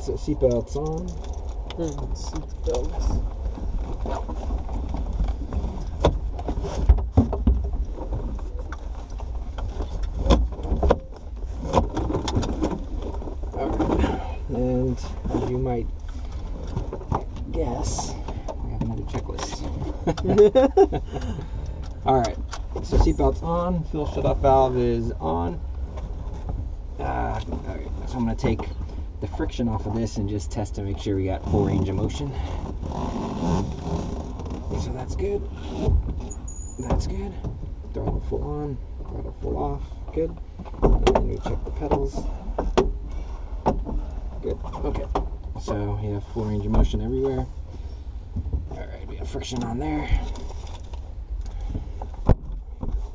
so seatbelts on. Seatbelts. And as you might guess, we have another checklist. Alright, so seatbelt's on, fuel shutoff valve is on. Okay, so I'm going to take the friction off of this and just test to make sure we got full range of motion. So that's good. That's good. Throttle full on, throttle full off. Good. And then we check the pedals. Good. Okay. So you have full range of motion everywhere. Alright, we have friction on there.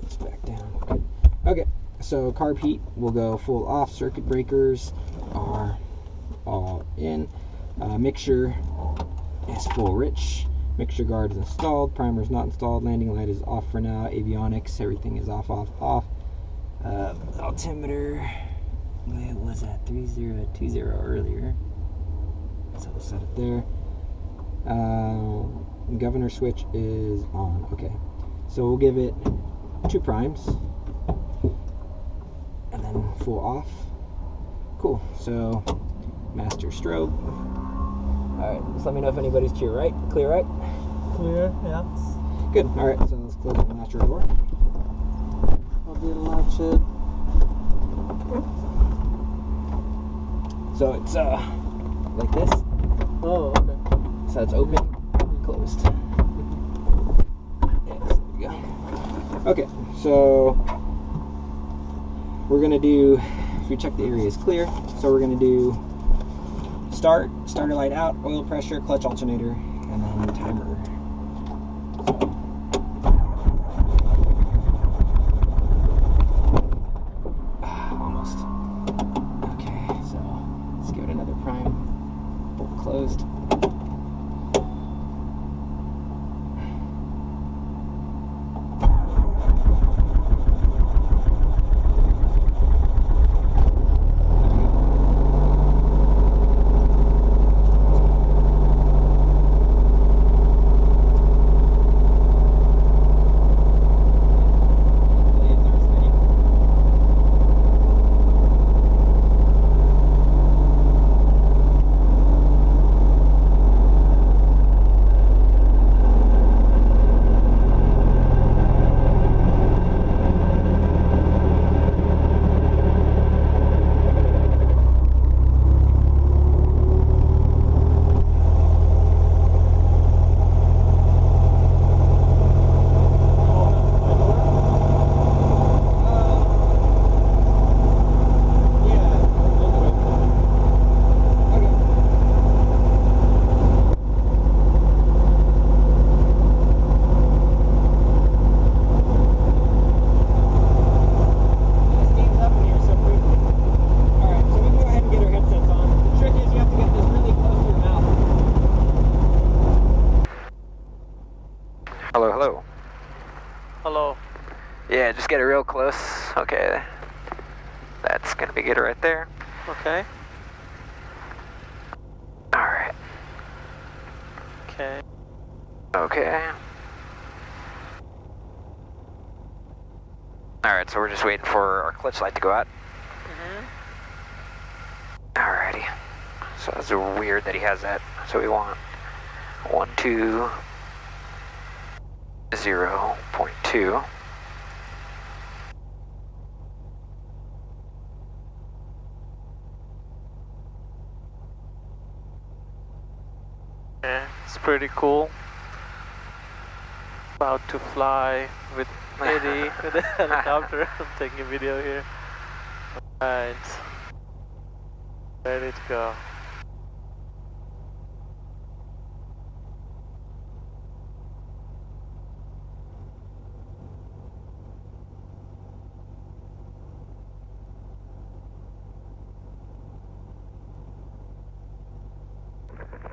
Let's back down. Good. Okay. So carb heat will go full off. Circuit breakers are all in. Mixture is full rich. Mixture guard is installed. Primer is not installed. Landing light is off for now. Avionics, everything is off, off, off. Altimeter, it was at 3020 earlier. So we'll set it there. Governor switch is on. Okay. So we'll give it 2 primes. And then full off. Cool. So master strobe. Alright, just let me know if anybody's clear right. Clear right? Clear, yeah. Good. Alright, so let's close the master door. I'll do the latch it. So it's like this. Oh, okay. So it's open, closed. Yes, there we go. Okay, so we're gonna do, if we check the area is clear, so we're gonna do starter light out, oil pressure, clutch alternator, and then timer. Almost. Okay, so let's give it another prime. Bolt closed. Hello, hello. Hello. Yeah, just get it real close. Okay. That's gonna be good right there. Okay. Alright. Okay. Okay. Alright, so we're just waiting for our clutch light to go out. Alrighty. So it's weird that he has that. So we want 120.2. Yeah, it's pretty cool. About to fly with Eddie with a helicopter. I'm taking a video here. Alright. Ready to go.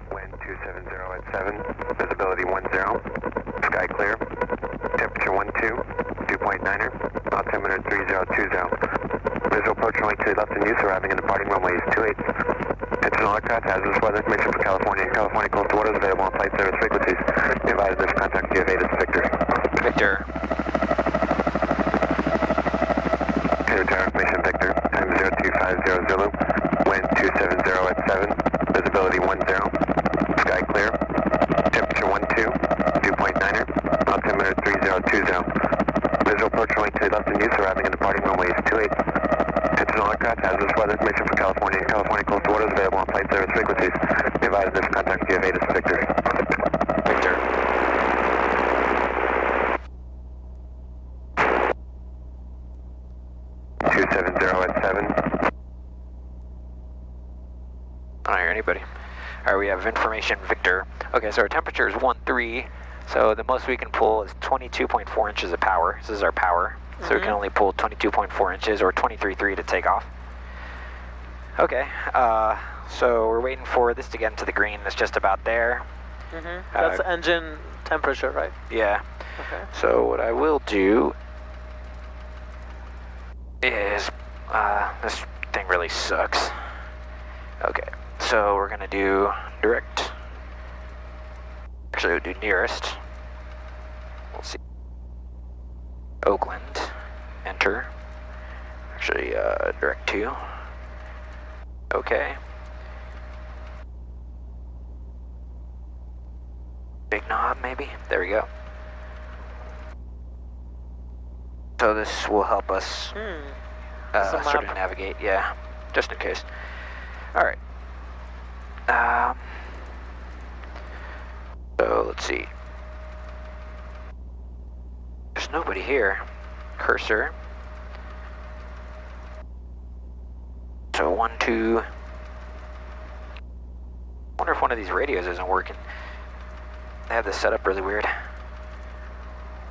Wind 270 at 7, visibility 10, sky clear, temperature 12, 2.9er, altimeter 3020. Visual approach runway to left in use, arriving in the parting runway is 28. Attention all aircraft, hazardous weather information for California and California coastal waters available on flight service frequencies. Be advised this contact via Vedas Victor. Victor. Tower information Victor, time 0250 Zulu, wind 270 at 7, visibility 10, sky clear, temperature 12, dew point 9er, altimeter 3020. Visual approach runway to the left and use, arriving in departing runway is 28. Attention all aircraft, hazardous weather information for California and California coastal waters available on flight service frequencies. Be advised this contact via Vedas Victor. Victor. At 7. I don't hear anybody. Alright, we have information Victor. Okay, so our temperature is 13, so the most we can pull is 22.4 inches of power. This is our power. So we can only pull 22.4 inches or 23.3 to take off. Okay, so we're waiting for this to get into the green. It's just about there. That's engine temperature, right? Yeah. Okay. So what I will do is, this thing really sucks. Okay, so we're gonna do direct. Actually, we'll do nearest. We'll see. Oakland, enter. Actually, direct to. Okay. Big knob, maybe? There we go. So this will help us sort of navigate, yeah, just in case. Alright. So let's see. There's nobody here. Cursor. So 1, 2. Wonder if one of these radios isn't working. They have this set up really weird.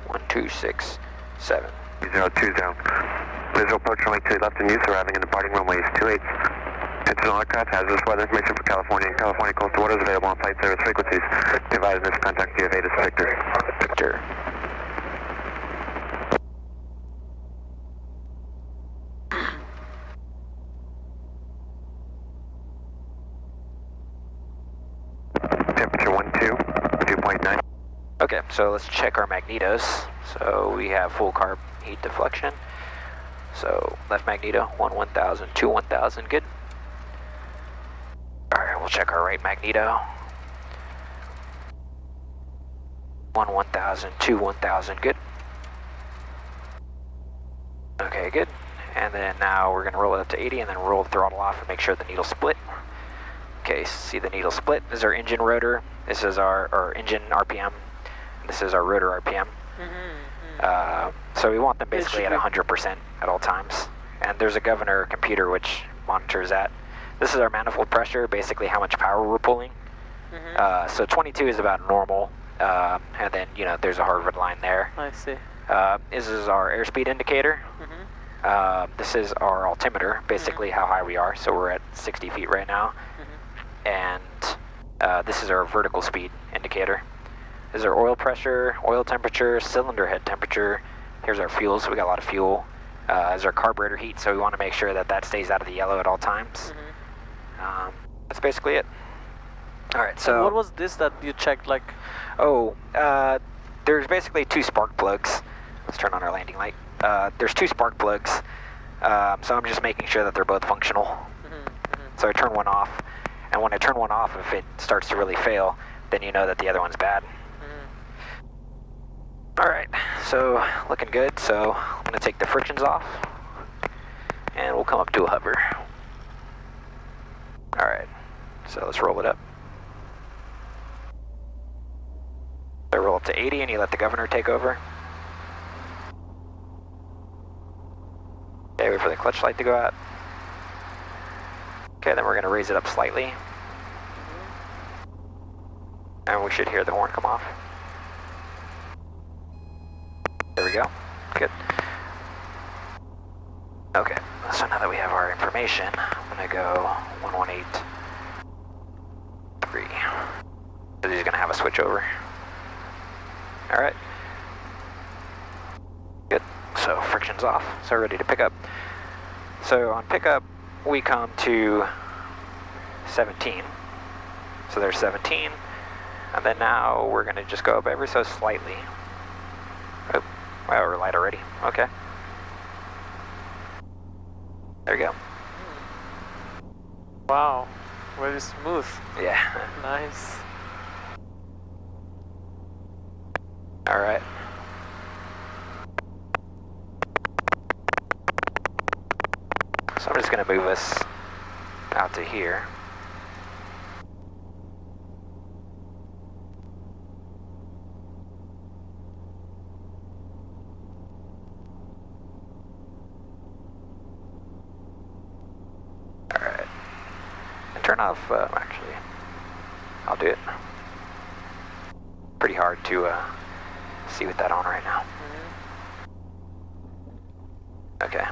1, 2, 6, 7. 020. Visual approach runway to the left and use, arriving in departing runway is 28. Attention all aircraft, hazardous weather information for California and California coastal waters available on flight service frequencies. Be advised this contact via Vedas Victor. Victor. Temperature 12, dew point 9. Okay, so let's check our magnetos. So we have full carb heat deflection. So left magneto, 1,1000, 2,1000, good. Alright, we'll check our right magneto. 1,1000, 2,1000, good. Okay, good. And then now we're gonna roll it up to 80 and then roll the throttle off and make sure the needle split. Okay, see the needle split. This is our engine rotor. This is our engine RPM. This is our rotor RPM. So we want them basically at 100% at all times. And there's a governor computer which monitors that. This is our manifold pressure, basically how much power we're pulling. So 22 is about normal. And then, you know, there's a Harvard line there. I see. This is our airspeed indicator. This is our altimeter, basically how high we are. So we're at 60 feet right now. And this is our vertical speed indicator. This is our oil pressure, oil temperature, cylinder head temperature. Here's our fuel, so we got a lot of fuel. This is our carburetor heat, so we want to make sure that that stays out of the yellow at all times. That's basically it. Alright, so... And what was this that you checked, like... Oh, there's basically 2 spark plugs. Let's turn on our landing light. There's 2 spark plugs, so I'm just making sure that they're both functional. So I turn one off, and when I turn one off, if it starts to really fail, then you know that the other one's bad. Alright, so looking good, so I'm going to take the frictions off, and we'll come up to a hover. Alright, so let's roll it up. So roll up to 80 and you let the governor take over. Okay, wait for the clutch light to go out. Okay, then we're going to raise it up slightly. And we should hear the horn come off. There we go. Good. Okay, so now that we have our information, I'm going to go 1183. So he's going to have a switch over. Alright. Good. So friction's off. So we're ready to pick up. So on pickup, we come to 17. So there's 17. And then now we're going to just go up ever so slightly. Oh, wow, we're light already. Okay. There we go. Wow, very smooth. Yeah. Nice. All right. So I'm just going to move us out to here. All right. And turn off, actually, I'll do it. Pretty hard to see with that on right now. Okay.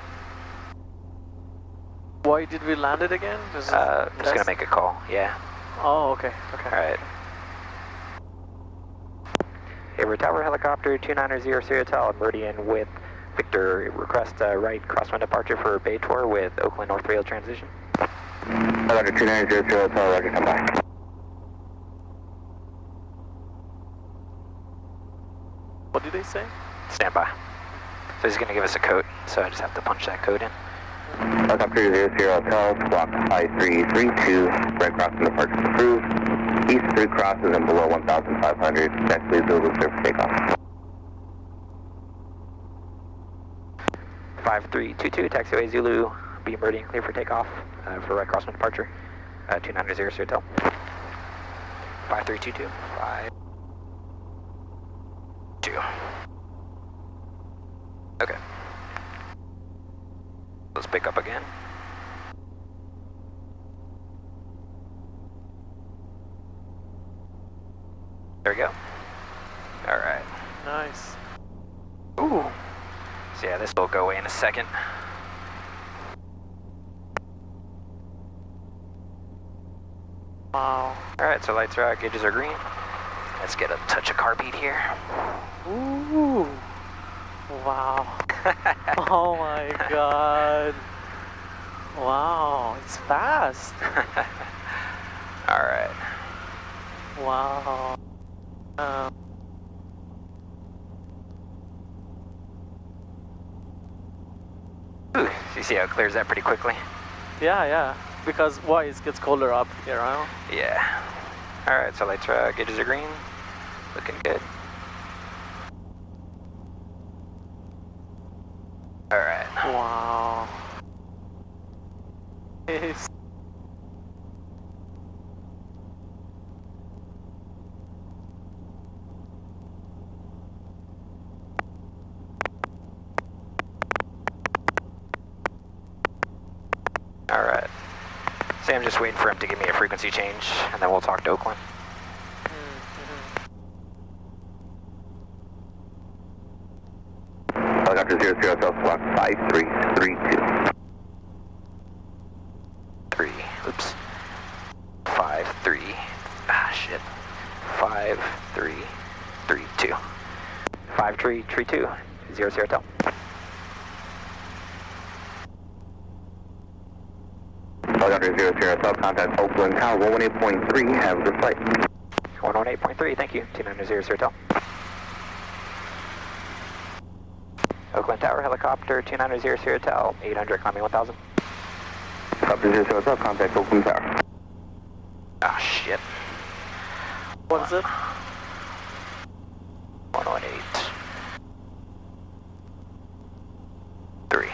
Why did we land it again? I'm just going to make a call, yeah. Oh, okay, okay. Alright. Hayward Tower Helicopter 290 Sierra Hotel, Meridian with Victor. Request right crosswind departure for Bay Tour with Oakland North Rail transition. Roger, 290 Sierra Hotel, Roger, come by. What did they say? Stand by. So he's going to give us a code, so I just have to punch that code in. Helicopter 00 Hotel, squawk 5332, right crossing departure approved. East 3 crosses and below 1,500. Next please Zulu clear for takeoff. 5322, taxiway Zulu, be Meridian clear for takeoff for right crosswind departure. 290 Sierra Hotel. 5322. 2. Okay. Let's pick up again. There we go. All right. Nice. Ooh. So yeah, this will go away in a second. Wow. All right, so lights are out, gauges are green. Let's get a touch of car beat here. Ooh. Wow. Oh my god. Wow, it's fast. All right. Wow. Ooh, you see how it clears that pretty quickly? Yeah. Because why? It gets colder up here, huh? Yeah. All right, so lights are out, gauges are green. Looking good. All right. Wow. Yes. All right. So I'm just waiting for him to give me a frequency change, and then we'll talk to Oakland. Helicopter 00 Hotel, squawk 5332. 3. Oops. 5 3. Ah, shit. 5 3 3 2. 5 3 3 2. 0 Hotel. Helicopter 00 Hotel, contact Oakland Tower 118.3. Have a good flight. 118.3. Thank you. 290 Hotel. Oakland Tower Helicopter 290 Hotel. 800 climbing 1000. Helicopter 00 Hotel, contact Oakland Tower. Ah, shit. What is it? 118. 3.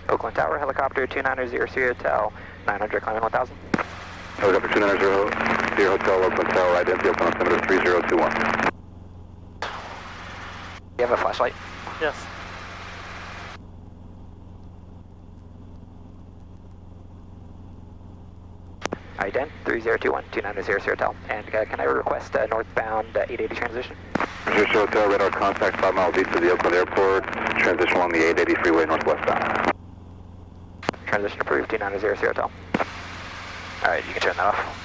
Oakland Tower Helicopter 290 Hotel. 900 climbing 1000. Helicopter 290 Hotel, Oakland Tower, identity Oakland altimeter 3021. You have a flashlight? Yes. Ident 3021 290 Hotel. And can I request a northbound 880 transition? 00 Hotel, radar contact 5 miles east of the Oakland Airport. Transition along the 880 freeway northwest bound. Transition approved 290 Hotel. Alright, you can turn that off.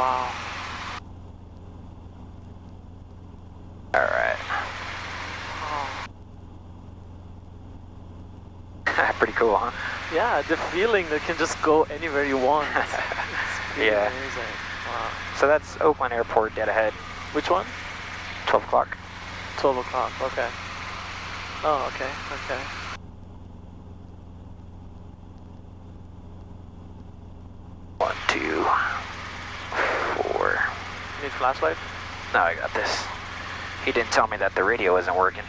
Wow. Alright. Oh. Pretty cool, huh? Yeah, the feeling that can just go anywhere you want. It's really Yeah. amazing. Wow. So that's Oakland Airport dead ahead. Which one? 12 o'clock. 12 o'clock, okay. Oh, okay, okay. One, two, four. Need flashlight? No, I got this. He didn't tell me that the radio isn't working.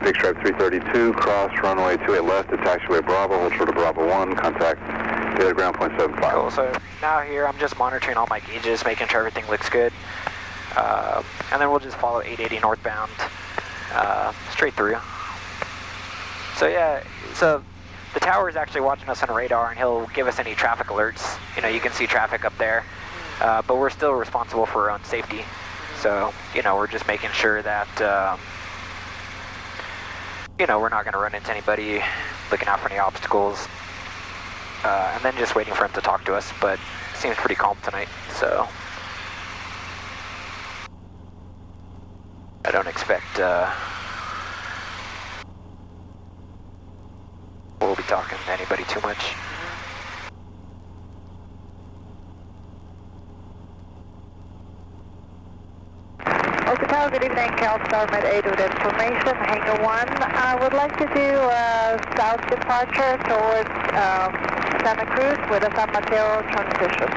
Big Stripe 332, cross runway 28 left to taxiway Bravo, hold short of Bravo 1, contact the other ground point 75. Cool, so now here I'm just monitoring all my gauges, making sure everything looks good. And then we'll just follow 880 northbound, straight through. So yeah, so the tower is actually watching us on radar and he'll give us any traffic alerts. You know, you can see traffic up there, but we're still responsible for our own safety. So, you know, we're just making sure that, you know, we're not going to run into anybody, looking out for any obstacles, and then just waiting for him to talk to us, but it seems pretty calm tonight, so I don't expect we'll be talking to anybody too much. Oakland Tower, good evening, CalStar Med 8 with information, Hangar 1. I would like to do a south departure towards Santa Cruz with a San Mateo transition.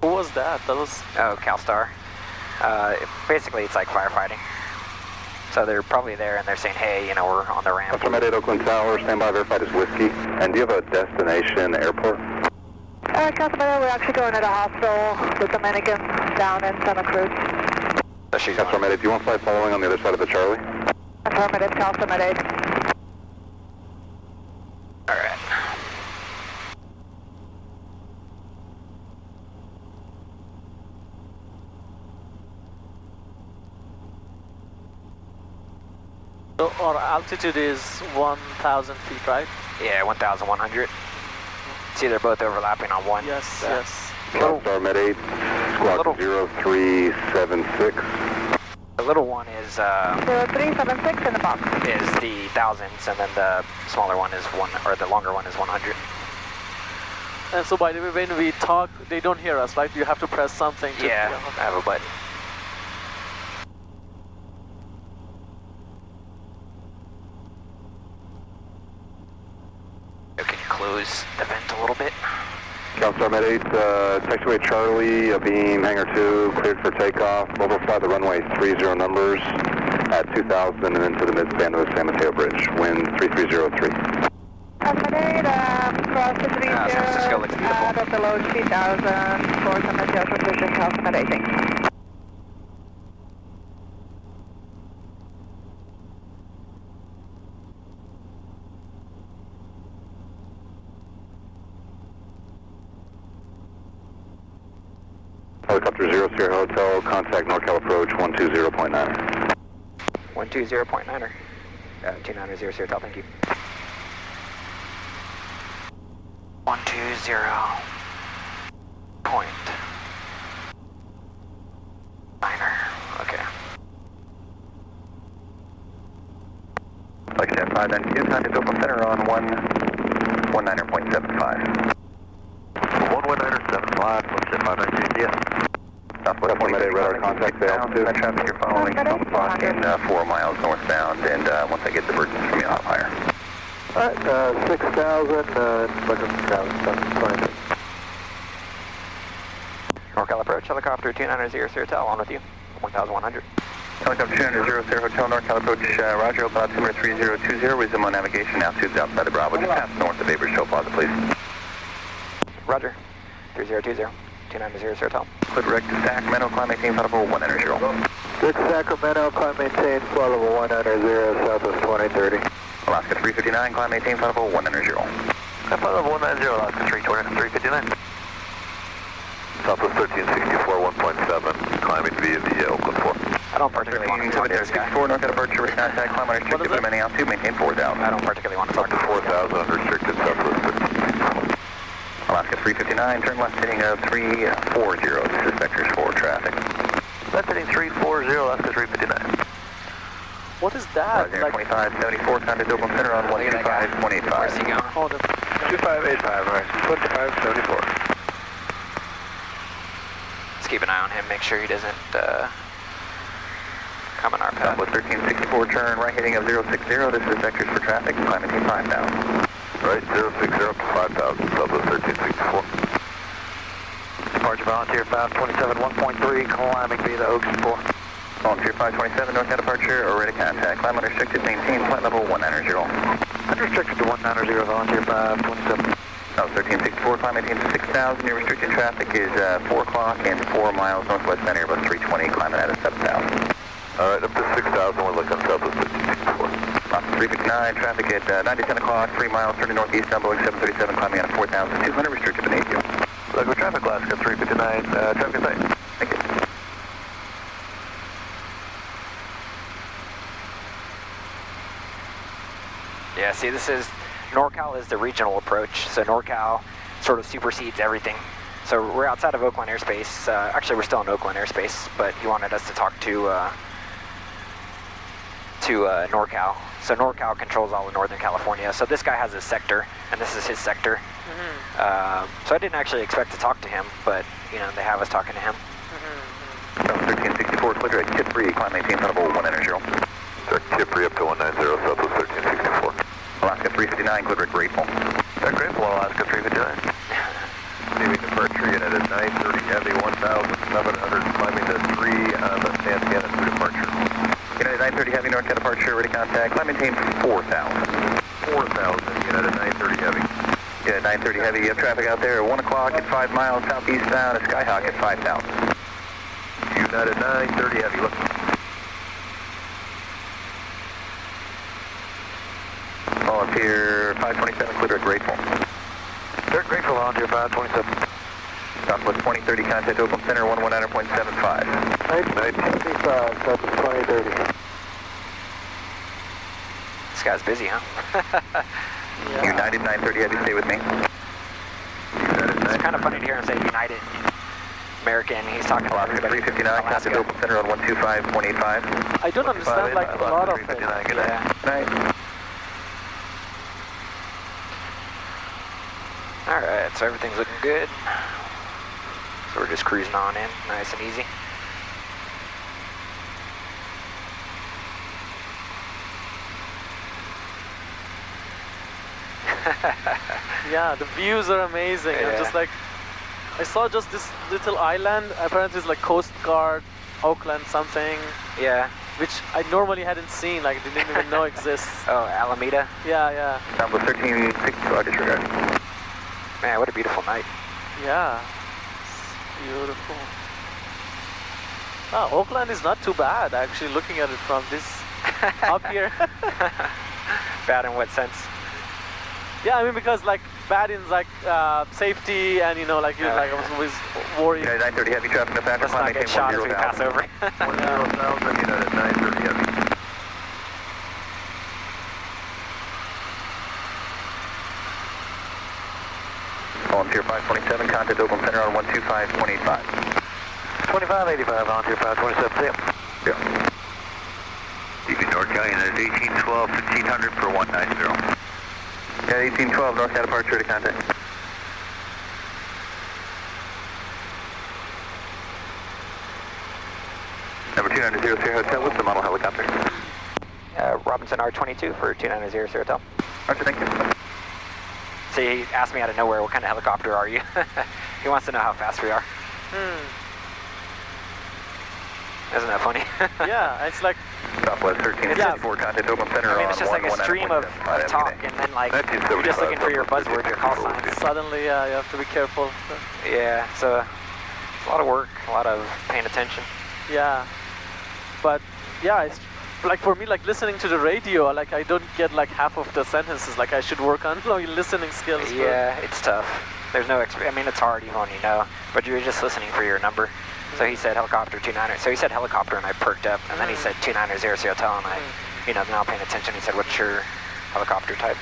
Who was that? That was... Oh, CalStar. Basically, it's like firefighting. So they're probably there and they're saying, hey, you know, we're on the ramp. Med 8 Oakland Tower, standby, verified is whiskey. And do you have a destination airport? Customer, we're actually going to the hospital, the Dominican, down in Santa Cruz. So she's Customer Med 8, do you want to fly following on the other side of the Charlie? Affirmative, Customer Med 8. all right. So our altitude is 1,000 feet, right? Yeah, 1,100. See, they're both overlapping on one. Yes, so. yes. CalStar Med 8, squawk 0376. The little one is 0376 in the box. is the thousands, and then the smaller one is the longer one is 100. And so by the way, when we talk, they don't hear us, right? You have to press something to... Yeah, I have a button. Can you close the vent a little bit? CalStar Med 8, taxiway Charlie, beam hangar 2, cleared for takeoff. Mobile fly the runway 30 numbers at 2,000 and into the midspan of the San Mateo Bridge. Wind 3303. Med 8, cross the 30, San Francisco looks beautiful. at the low 3,000 for San Mateo transition, Customer Med 8. Thanks. Helicopter 0 Sierra Hotel, contact NorCal approach 120.9. 120.9er. 290 Sierra Hotel, thank you. 120.9er. Okay. Like 592, time is Oakland Center on 119.75. 119.75, let's set 592, yes. Southwest 28 radar contact the altitude. That traffic you're following is on clock in 4 miles northbound, and once I get the bridge, it's going to be a lot higher. Alright, 6,000, NorCal approach, helicopter 290 Sierra Hotel, on with you. 1,100. Helicopter 200 Sierra Hotel, NorCal approach, Roger, Oakland altimeter 3020, resume on navigation, altitudes outside the Bravo, just pass north of Average Show Plaza, please. Roger. 3020. 290 Sierra Hotel. Clear direct to Sacramento, climb 18, final 1 enter 0. This is Sacramento, climb maintain, flight level 190, Southwest 2030. Alaska 359, climb maintain, flight level 190. Flight level 190, Alaska 359. Southwest 1364, 1.7, climbing via the Oakland 4. I don't particularly want to talk to this guy. 4 north departure, contact, climb unrestricted, limiting altitude, maintain 4,000. I don't particularly want to talk to this guy. 4,000, unrestricted, Southwest 1364. Alaska 359, turn left heading of 340, this is vectors for traffic. Left heading 340, Alaska 359. What is that? Like, 2574, contact Oakland Center on Look at that guy. 125.85. Where's he going? oh, the 2585, right, 2574. Let's keep an eye on him, make sure he doesn't come in our path. Southwest 1364, turn right heading of 060, this is vectors for traffic, climb maintain 5,000. Right, 060 to 5,000, Southwest 1364. Departure volunteer 527, 1.3, climbing via the Oakland 4. Volunteer 527, north departure, or ready contact, climb unrestricted, maintain flight level 190. Unrestricted to 190, volunteer 527. South 1364, climb maintain to 6,000, your restricted traffic is 4 o'clock and 4 miles northwest center, about 320, climbing at a 7,000. Alright, up to 6,000, we're looking Southwest 1364. 359, traffic at 9 to 10 o'clock, 3 miles, turning northeast, down Boeing 737, climbing at 4,200, restricted beneath you. Local traffic, Alaska 359, traffic sight. Thank you. Yeah, see, this is, NorCal is the regional approach, so NorCal sort of supersedes everything. So we're outside of Oakland airspace, actually we're still in Oakland airspace, but he wanted us to talk to NorCal. So NorCal controls all of Northern California, so this guy has his sector, and this is his sector. So I didn't actually expect to talk to him, but, you know, they have us talking to him. South 1364, clear at tip 3, climb maintain level 190. Tip 3 up to 190, Southwest 1364. Alaska 359, clear at Grateful. Grateful, Alaska 359. Receiving departure unit at 930 heavy, 1,700, climbing to 3 on the Santana through departure. Unit at 930 heavy, north departure, ready contact, climb maintain 4,000. 4,000, unit at 930 heavy. Unit 930 heavy, you have traffic out there at 1 o'clock at 5 miles southeastbound at Skyhawk at 5,000. Unit at 930 heavy, look. Volunteer 527, clear at Grateful. They're Grateful, volunteer 527. Southwest 2030, contact Oakland Center 119.75. 925, Southwest 2030. This guy's busy, huh? yeah. United 930 heavy, stay with me. It's kind of funny to hear him say United American. He's talking about Alaska everybody. 359, contact Oakland Center on 125.85. I don't understand like a lot of it. Good night. Alright, so everything's looking good. So we're just cruising on in, nice and easy. Yeah, the views are amazing. Yeah. I'm just like, I saw just this little island. Apparently it's like Coast Guard, Oakland something, Yeah. which I normally hadn't seen, like didn't even know exists. Oh, Alameda. Yeah, yeah, Southwest 1362, disregard. Man, what a beautiful night. yeah. It's beautiful. Oh, Oakland is not too bad actually, looking at it from this up here. Bad in what sense? Yeah, I mean because like bad in like safety and you know like you like I was always worried. United 930 heavy, traffic in the back. Let's not get shot as we pass over. 10,000, United 930 heavy. Volunteer 527, contact Oakland Center on 125.85. 2585, volunteer 527, see ya. Yeah. You can NorCal, United 1812, 1500 for 190. Yeah, 1812, NorCal departure to contact. Number 290 Sierra Hotel, what's the model helicopter? Robinson R22 for 290 Hotel. Roger, thank you. See, he asked me out of nowhere, what kind of helicopter are you? He wants to know how fast we are. Isn't that funny? Yeah, it's like Southwest 1364, contact Oakland Center I mean, on it's just like a stream of talk, and then like you're just looking for your buzzwords, your call signs. suddenly, yeah, you have to be careful. Yeah, so it's a lot of work, a lot of paying attention. Yeah. but yeah, it's like for me, like listening to the radio, like I don't get like half of the sentences. Like I should work on like, listening skills. Yeah, it's tough. There's no I mean, it's hard even when you know, but you're just listening for your number. So he said helicopter 29er. So he said helicopter, and I perked up. And then he said 290 Hotel, and I, you know, now paying attention. He said, "What's your helicopter type?"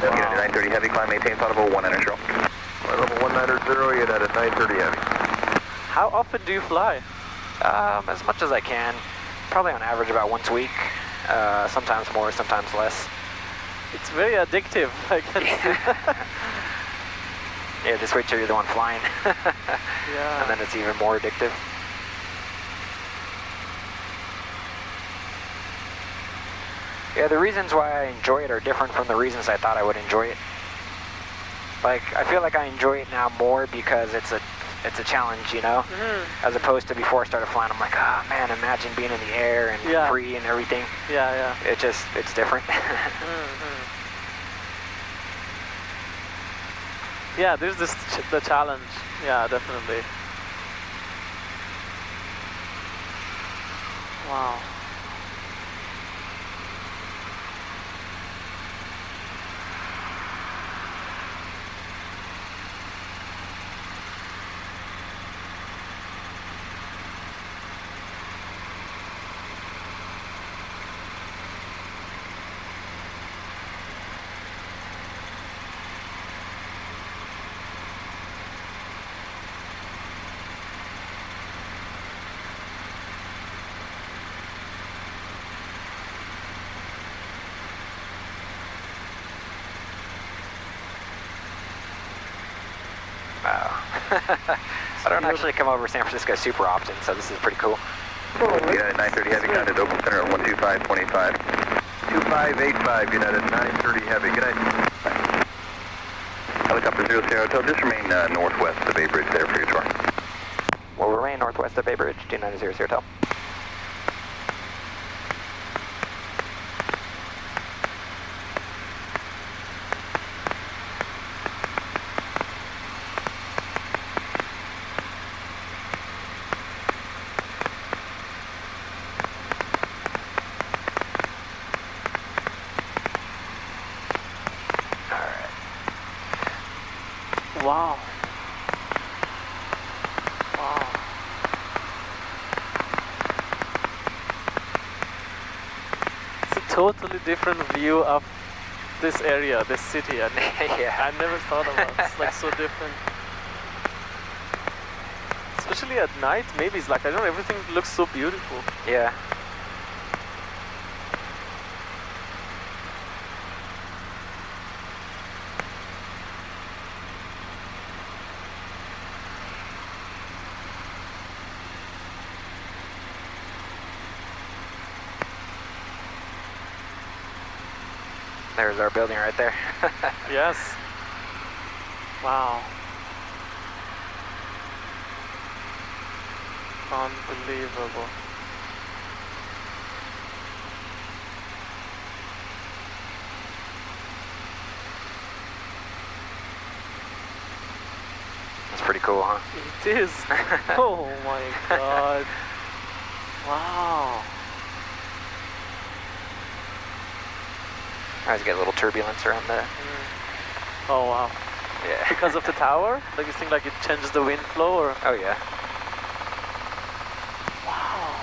United 930 Heavy, climb, maintain thought level 1 enter show. Level 190, United 930 Heavy. How often do you fly? As much as I can. Probably on average about once a week. Sometimes more, sometimes less. It's very addictive. I can see. Yeah, just wait till you're the one flying. Yeah. And then it's even more addictive. Yeah, the reasons why I enjoy it are different from the reasons I thought I would enjoy it. Like, I feel like I enjoy it now more because it's a challenge, you know? As opposed to before I started flying, I'm like, oh man, imagine being in the air and free and everything. Yeah. It's different. Yeah, there's the challenge. Yeah, definitely. Wow. Wow. I don't actually come over San Francisco super often, so this is pretty cool. United 930 Heavy, contact Oakland Center at 12525. 2585, United 930 Heavy. Good night. Helicopter 00 Hotel, just remain northwest of the Bay Bridge there for your tour. We'll remain northwest of Bay Bridge, 290 Hotel. Wow. Wow. It's a totally different view of this area, this city. I never thought about it. It's like so different. Especially at night, maybe it's like, I don't know, everything looks so beautiful. Yeah. There's our building right there. Yes. Wow. Unbelievable. That's pretty cool, huh? It is. Oh my god. Wow. I always get a little turbulence around there. Oh wow. Yeah. Because of the tower? Like you think like it changes the wind flow or? Oh yeah. Wow.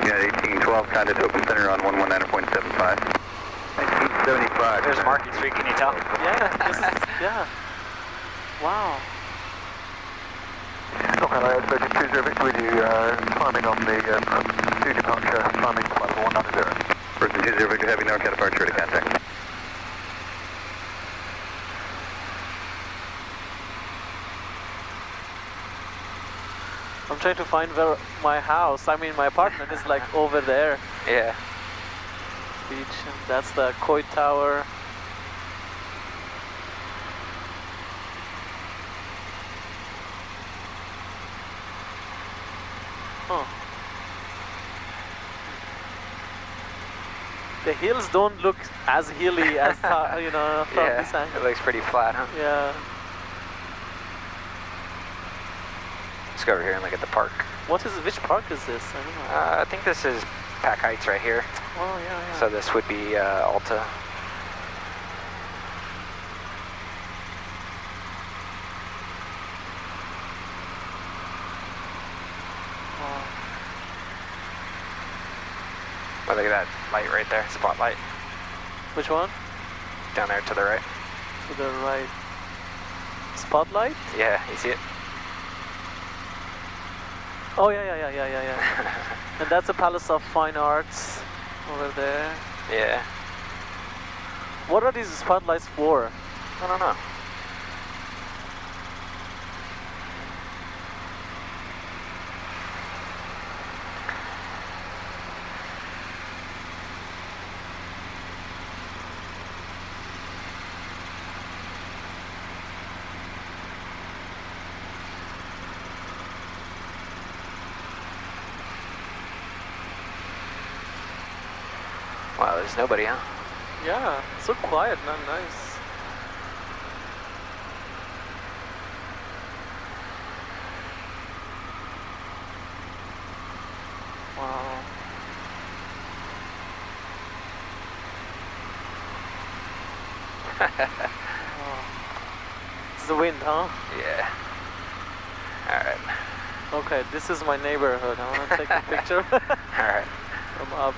Yeah, 1812, contact Oakland Center on 119.75. 1975. There's Market Street, can you tell? Yeah, this is, yeah. Wow. Oakland airspace 20 Victor with you, climbing on the due departure, climbing to level 190. Person 20 Victor Heavy, NorCal departure to contact. I'm trying to find where my house, I mean my apartment is like over there. Yeah. Beach, and that's the Coit Tower. Huh. The hills don't look as hilly as you know, from Yeah, this angle. it looks pretty flat, huh? Yeah. Let's go over here and look at the park. Which park is this? I don't know. I think this is Pack Heights right here. Oh yeah, yeah. So this would be Alta. Oh. Oh, look at that light right there, spotlight. Which one? Down there to the right. To the right. Spotlight? Yeah, you see it? Oh yeah. And that's the Palace of Fine Arts over there. Yeah. What are these spotlights for? I don't know. Wow, there's nobody, huh? Yeah, so quiet, not nice. Wow. Oh. It's the wind, huh? Yeah. Alright. Okay, this is my neighborhood. I want to take a picture Alright. from up.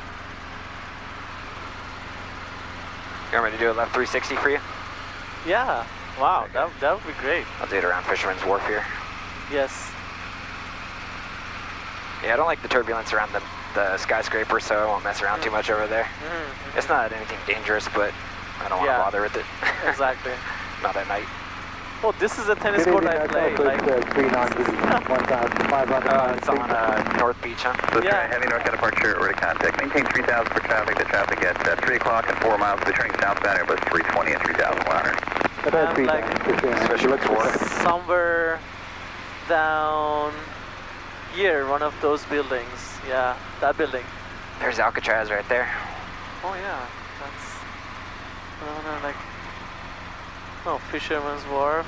You want me to do a left 360 for you? Yeah. Wow, Okay. that would be great. I'll do it around Fisherman's Wharf here. Yes. Yeah, I don't like the turbulence around the skyscraper, so I won't mess around too much over there. Mm-hmm. It's not anything dangerous, but I don't want to Yeah. bother with it. Exactly. Not at night. Oh, this is a tennis court I play. Like, It's on North Beach, huh? Yeah. Heavy northbound departure, order contact. Maintain 3000 for traffic. The traffic at 3 o'clock and 4 miles. Returning southbound Airbus 320 and 3100. I'm like somewhere down here, one of those buildings. Yeah, that building. There's Alcatraz right there. Oh yeah, that's like, oh, Fisherman's Wharf.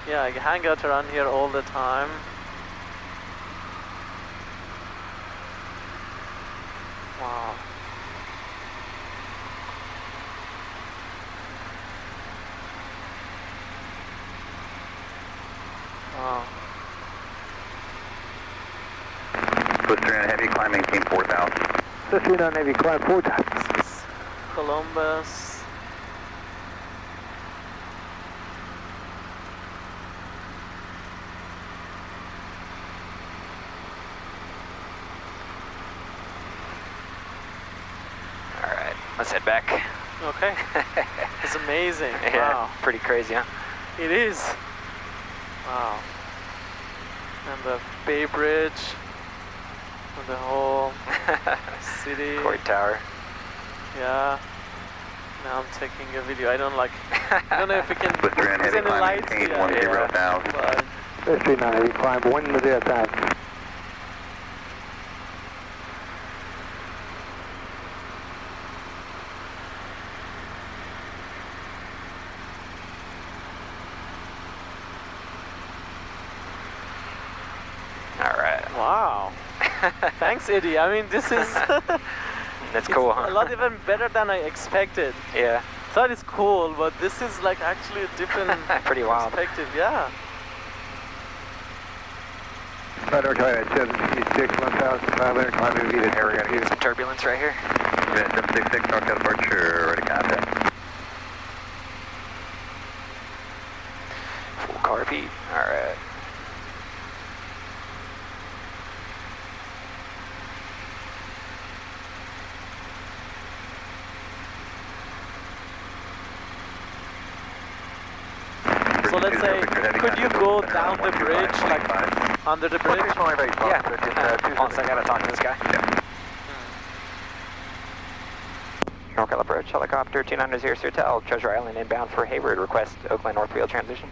Yeah, I hang out around here all the time. Wow. Wow. Swiss 300 heavy, climb, maintain 4000. Swiss 300 Navy, climb 4 times. This is Columbus. Alright, let's head back. Okay. It's amazing. Yeah, Wow. pretty crazy, huh? It is. Wow. And the Bay Bridge. And the whole city. Court Tower. Yeah. Now I'm taking a video. I don't know if we can. Swiss 300 Is heavy, any climb, lights? maintain Yeah. 10,000. But Swiss 300 Navy, climb 10 times. Alright. wow. Thanks, Eddie. I mean, this is. That's cool, huh? A lot even better than I expected. Yeah. Thought it's cool, but this is like actually a different Pretty wild. perspective. Yeah. Federal Tower 766, 1,500, climbing via Here, we're gonna get some turbulence right here. 766 northbound departure, ready contact. Full car repeat. Alright. So let's say, could you go down the bridge, like under the bridge? Yeah. Hold on a second, I gotta talk to this guy. North Approach, helicopter 290 Hotel, Treasure Island inbound for Hayward. Request Oakland Northfield transition.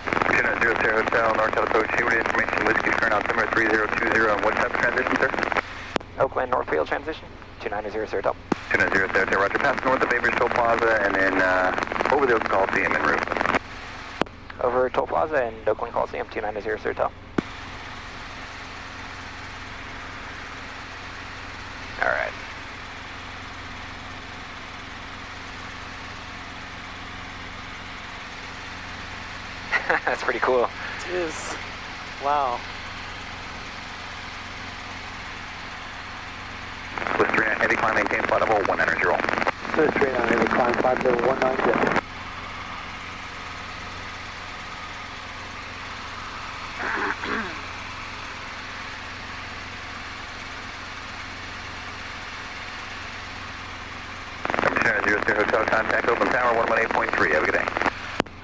290 Sierra Hotel, NorCal approach, Hayward information, Whiskey, current altimeter 3020, and what type of transition, sir? Oakland Northfield transition, 290 Sierra Hotel. 290 Sierra Hotel, roger, past north of Baby's Toll Plaza, and then over the Oakland Coliseum en route. Over Toll Plaza and Oakland Coliseum, 290 Sierra Hotel. Alright. That's pretty cool. It is. Wow. Swiss 39 heavy climb, maintain flight level 190. Swiss 39 heavy climb, flight level 190. Sierra Hotel, contact Oakland Tower 118.3. Have a good day.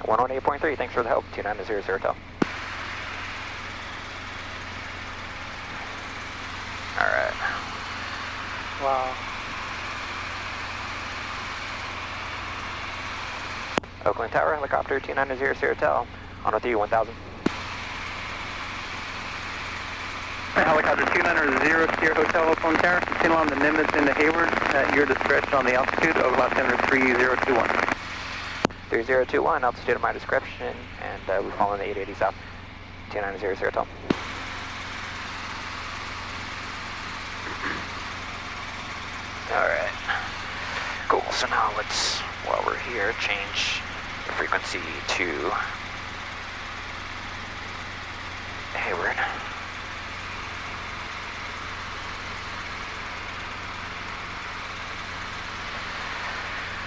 118.3, thanks for the help. 290 Sierra Hotel. Alright. Wow. Oakland Tower, helicopter 290 Sierra Hotel. On with you, 1000. Helicopter 290 Sierra Hotel, Oakland Tower, continue on the Nimitz into Hayward at your discretion on the altitude, Oakland altimeter 3021. 3021, altitude at my description, and we're following the 880 south. 290 Sierra Hotel. Alright. Cool, so now let's, while we're here, change the frequency to Hayward.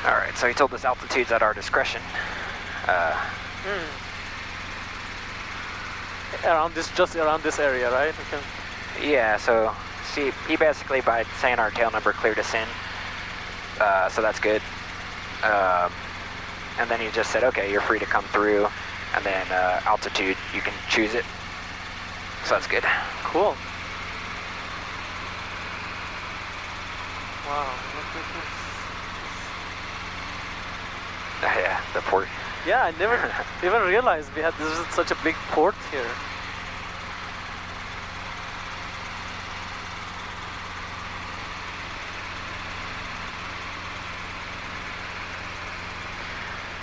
Alright, so he told us altitudes at our discretion. Around this, just around this area, right? Okay. Yeah, so see, he basically, by saying our tail number, cleared us in. So that's good. And then he just said, okay, you're free to come through. And then altitude, you can choose it. So that's good. Cool. Wow, look at this. Yeah, the port. Yeah, I never even realized we had this is such a big port here.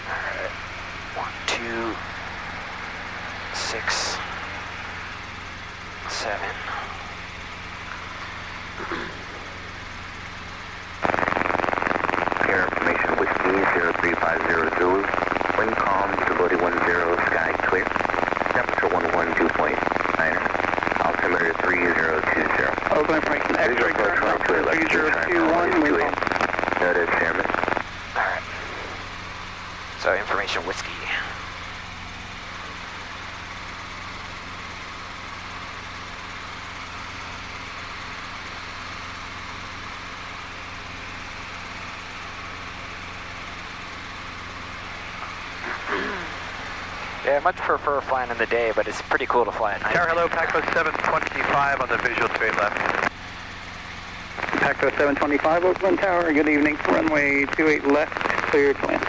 Alright. 1, 2, 6, 7. Air information, Whiskey 0350 Zulu. Wind calm, visibility 10, sky clear. Temperature 112.9. Altimeter 3020. Oakland information, X-ray current 3021, wind calm. Noted, Chairman. Alright. So information whiskey. Yeah, I much prefer flying in the day, but it's pretty cool to fly at night. Tower, hello, Paco 725 on the visual straight left. Paco 725, Oakland Tower, good evening. Runway 28 left, clear to land.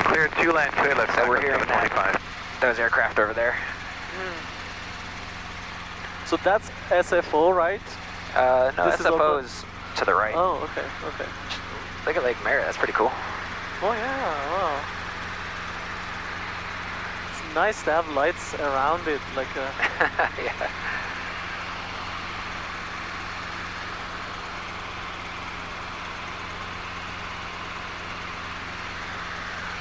Clear 2 land, straight left, So we're Paco hearing 725. those aircraft over there. So that's SFO, right? No, This is SFO's to the right. Oh, okay, okay. Look at Lake Merritt, that's pretty cool. Oh yeah, wow. It's nice to have lights around it, like a... Yeah.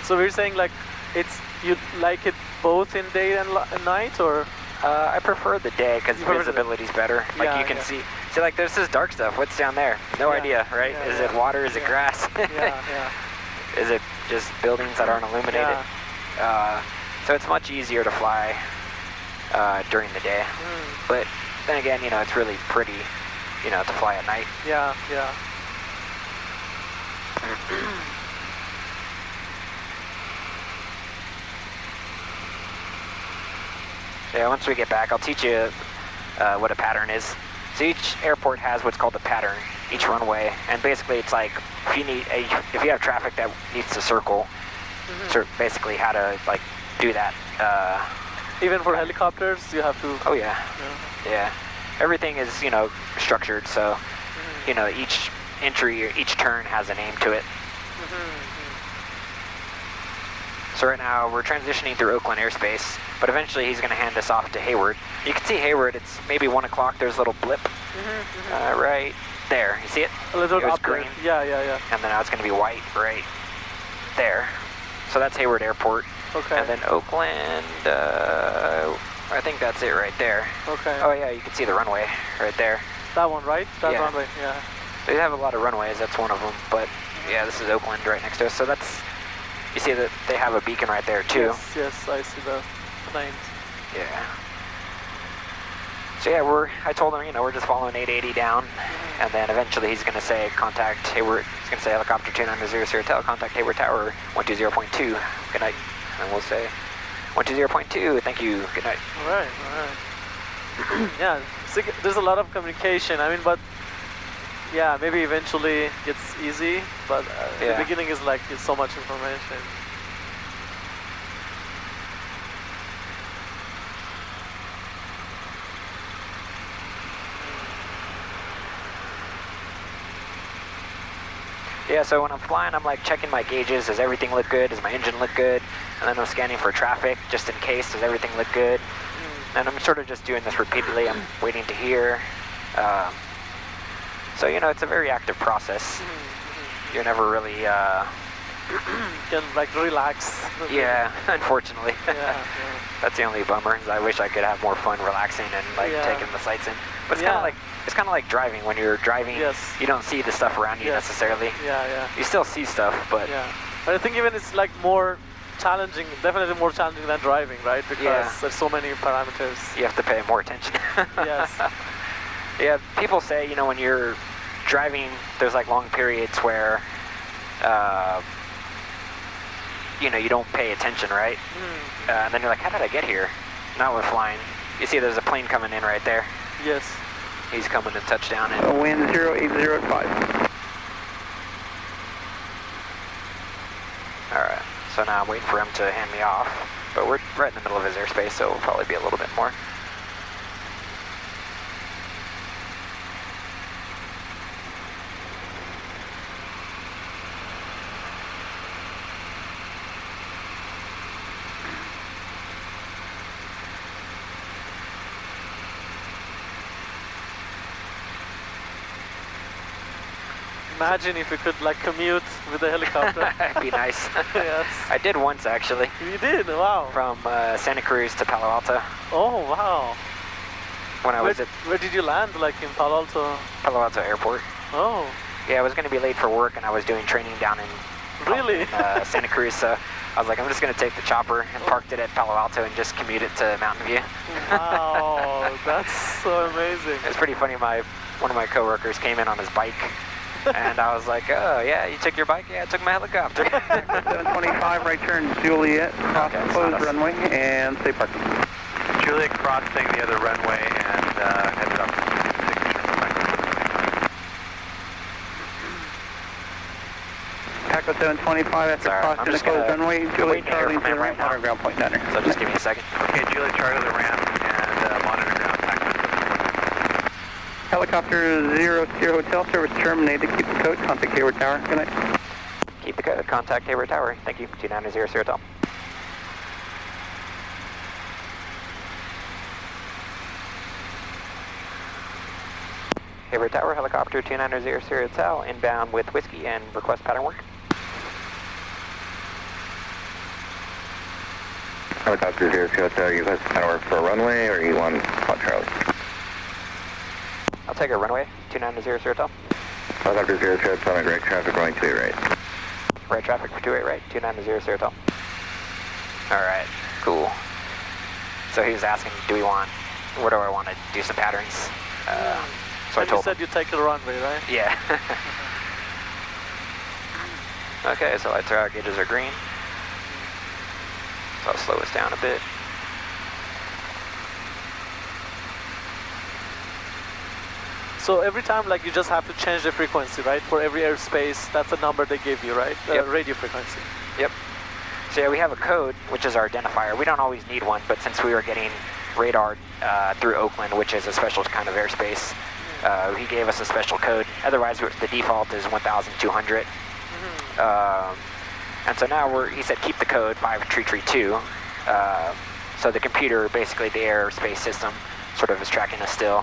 So we're saying like it's you like it both in day and night, or I prefer the day because You prefer the- visibility's better. Like Yeah, you can yeah. see like there's this dark stuff. What's down there? No Yeah, idea, right? yeah, Is yeah, it water? Is it yeah. grass? yeah. Is it just buildings that aren't illuminated? So it's much easier to fly during the day. But then again, you know, it's really pretty, you know, to fly at night. Yeah, yeah. Yeah, once we get back, I'll teach you what a pattern is. So each airport has what's called a pattern, each runway, and basically it's like if you have traffic that needs to circle, so basically how to like do that. Even for helicopters, you have to. Oh yeah. Yeah. Everything is, you know, structured, so you know, each entry or each turn has a name to it. So right now we're transitioning through Oakland airspace, but eventually he's going to hand us off to Hayward. You can see Hayward, it's maybe 1 o'clock, there's a little blip right there. You see it? A little it was up green. There. Yeah. And then now it's going to be white right there. So that's Hayward Airport. Okay. And then Oakland, I think that's it right there. Okay. Oh yeah, you can see the runway right there. That one, right? That runway, yeah. They have a lot of runways, that's one of them, but yeah, this is Oakland right next to us, so that's, you see that they have a beacon right there too. Yes, I see the planes. Yeah. So yeah, I told him, you know, we're just following 880 down, and then eventually he's going to say contact Hayward, he's going to say helicopter 2900 Sierra, contact Hayward Tower 120.2, good night, and we'll say 120.2, thank you, good night. All right. Yeah, so there's a lot of communication, I mean, but yeah, maybe eventually it's easy, but the beginning is like, it's so much information. Yeah, so when I'm flying, I'm like checking my gauges. Does everything look good? Does my engine look good? And then I'm scanning for traffic, just in case. Does everything look good? And I'm sort of just doing this repeatedly. I'm waiting to hear. So, you know, it's a very active process. You're never really... can like relax. Yeah, unfortunately. Yeah. That's the only bummer. Is I wish I could have more fun relaxing and like taking the sights in. But it's kind of like driving. When you're driving, you don't see the stuff around you necessarily. Yeah. You still see stuff, but But I think even it's like more challenging, definitely more challenging than driving, right? Because there's so many parameters. You have to pay more attention. Yes. Yeah, people say, you know, when you're driving, there's like long periods where, you know, you don't pay attention, right? And then you're like, how did I get here? Not with flying. You see there's a plane coming in right there. Yes. He's coming to touchdown. Wind 08085. Alright, so now I'm waiting for him to hand me off, but we're right in the middle of his airspace, so it'll probably be a little bit more. Imagine if we could like commute with a helicopter. That'd be nice. Yes. I did once actually. You did? Wow. From Santa Cruz to Palo Alto. Oh wow. When I was where did you land? Like in Palo Alto? Palo Alto Airport. Oh. Yeah, I was going to be late for work and I was doing training down in Santa Cruz. So I was like, I'm just going to take the chopper and parked it at Palo Alto and just commute it to Mountain View. Wow, that's so amazing. It's pretty funny. One of my coworkers came in on his bike. And I was like, oh, yeah, you took your bike? Yeah, I took my helicopter. 725, right turn Juliet, cross closed runway, and stay parking. Juliet crossing the other runway and headed up. Echo 725 after crossing the closed runway, Juliet Charlie to the ramp, monitor ground point center. So just give me a second. Okay, Juliet Charlie to the ramp and monitor ground taxi. Helicopter 0 Sierra Hotel, service terminated. Keep the code. Contact Hayward Tower. Good night. Keep the code. Contact Hayward Tower. Thank you. 290 Sierra Hotel. Hayward Tower, helicopter 290 Sierra Hotel, inbound with whiskey and request pattern work. Helicopter 0 Sierra Hotel, you guys pattern work for a runway or you want hot Charlie? I'll take a runway, 290 Sierra Hotel. Helicopter 0 Sierra Hotel, on right traffic going 28 right. Right traffic for 28 right, 290 Sierra Hotel. Alright, cool. So he was asking, where do I want to do some patterns? So I told him. You said you take the runway, right? Yeah. Okay, so lights are out, gauges are green. So I'll slow us down a bit. So every time, like, you just have to change the frequency, right? For every airspace, that's a number they give you, right? Yep. Radio frequency. Yep. So yeah, we have a code, which is our identifier. We don't always need one, but since we were getting radar through Oakland, which is a special kind of airspace, he gave us a special code. Otherwise, the default is 1,200. And so now he said keep the code 5332. So the computer, basically the airspace system, sort of is tracking us still.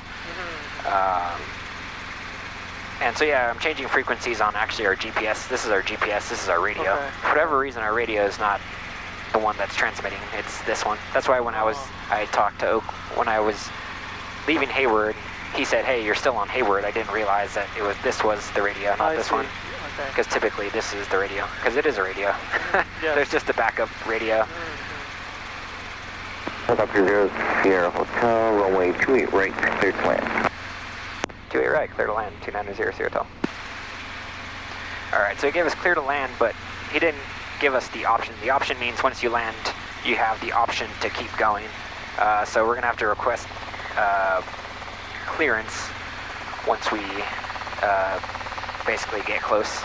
And so yeah, I'm changing frequencies on actually our GPS. This is our GPS, this is our radio. Okay. For whatever reason, our radio is not the one that's transmitting, it's this one. That's why when I talked to Oak, when I was leaving Hayward, he said, hey, you're still on Hayward. I didn't realize that this was the radio, not this one. Okay. Because typically this is the radio, because it is a radio. Yes. There's just a backup radio. Helicopter 0 Sierra Hotel, runway 28 right, clear to land. 28 right, clear to land, 2900 Hotel. Alright, so he gave us clear to land, but he didn't give us the option. The option means once you land, you have the option to keep going. So we're going to have to request clearance once we basically get close.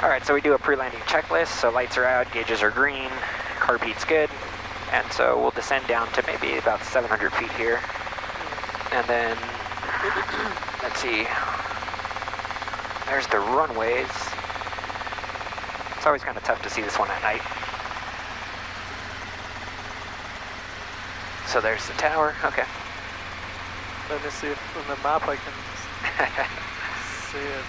Alright, so we do a pre-landing checklist. So lights are out, gauges are green, carb heat's good. And so we'll descend down to maybe about 700 feet here. And then, let's see, there's the runways. It's always kind of tough to see this one at night. So there's the tower, okay. Let me see if on the map I can see it.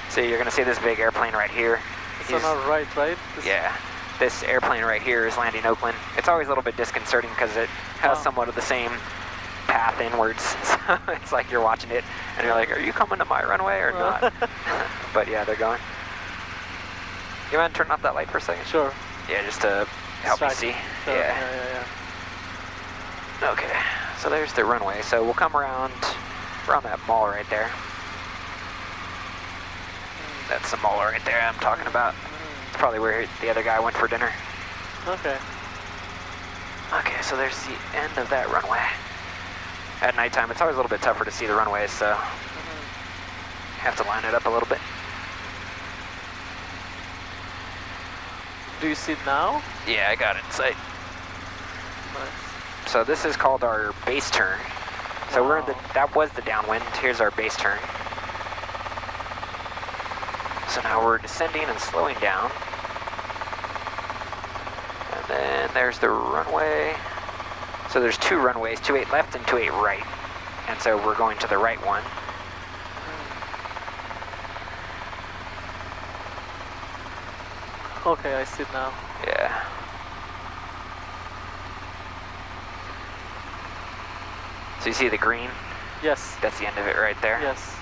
So you're going to see this big airplane right here. It's on our right? Yeah. This airplane right here is landing Oakland. It's always a little bit disconcerting because it has somewhat of the same path inwards. So it's like you're watching it and you're like, are you coming to my runway or not? But yeah, they're going. You want to turn off that light for a second? Sure. Yeah, just to help you see. Sure. Yeah. Okay, so there's the runway. So we'll come around that mall right there. That's the mall right there I'm talking about. It's probably where the other guy went for dinner. Okay. Okay, so there's the end of that runway. At nighttime, it's always a little bit tougher to see the runways, so have to line it up a little bit. Do you see it now? Yeah, I got it in sight. Nice. So this is called our base turn. So we're in that was the downwind. Here's our base turn. So now we're descending and slowing down. And then there's the runway. So there's two runways, 28 left and 28 right. And so we're going to the right one. Okay, I see it now. Yeah. So you see the green? Yes. That's the end of it right there. Yes.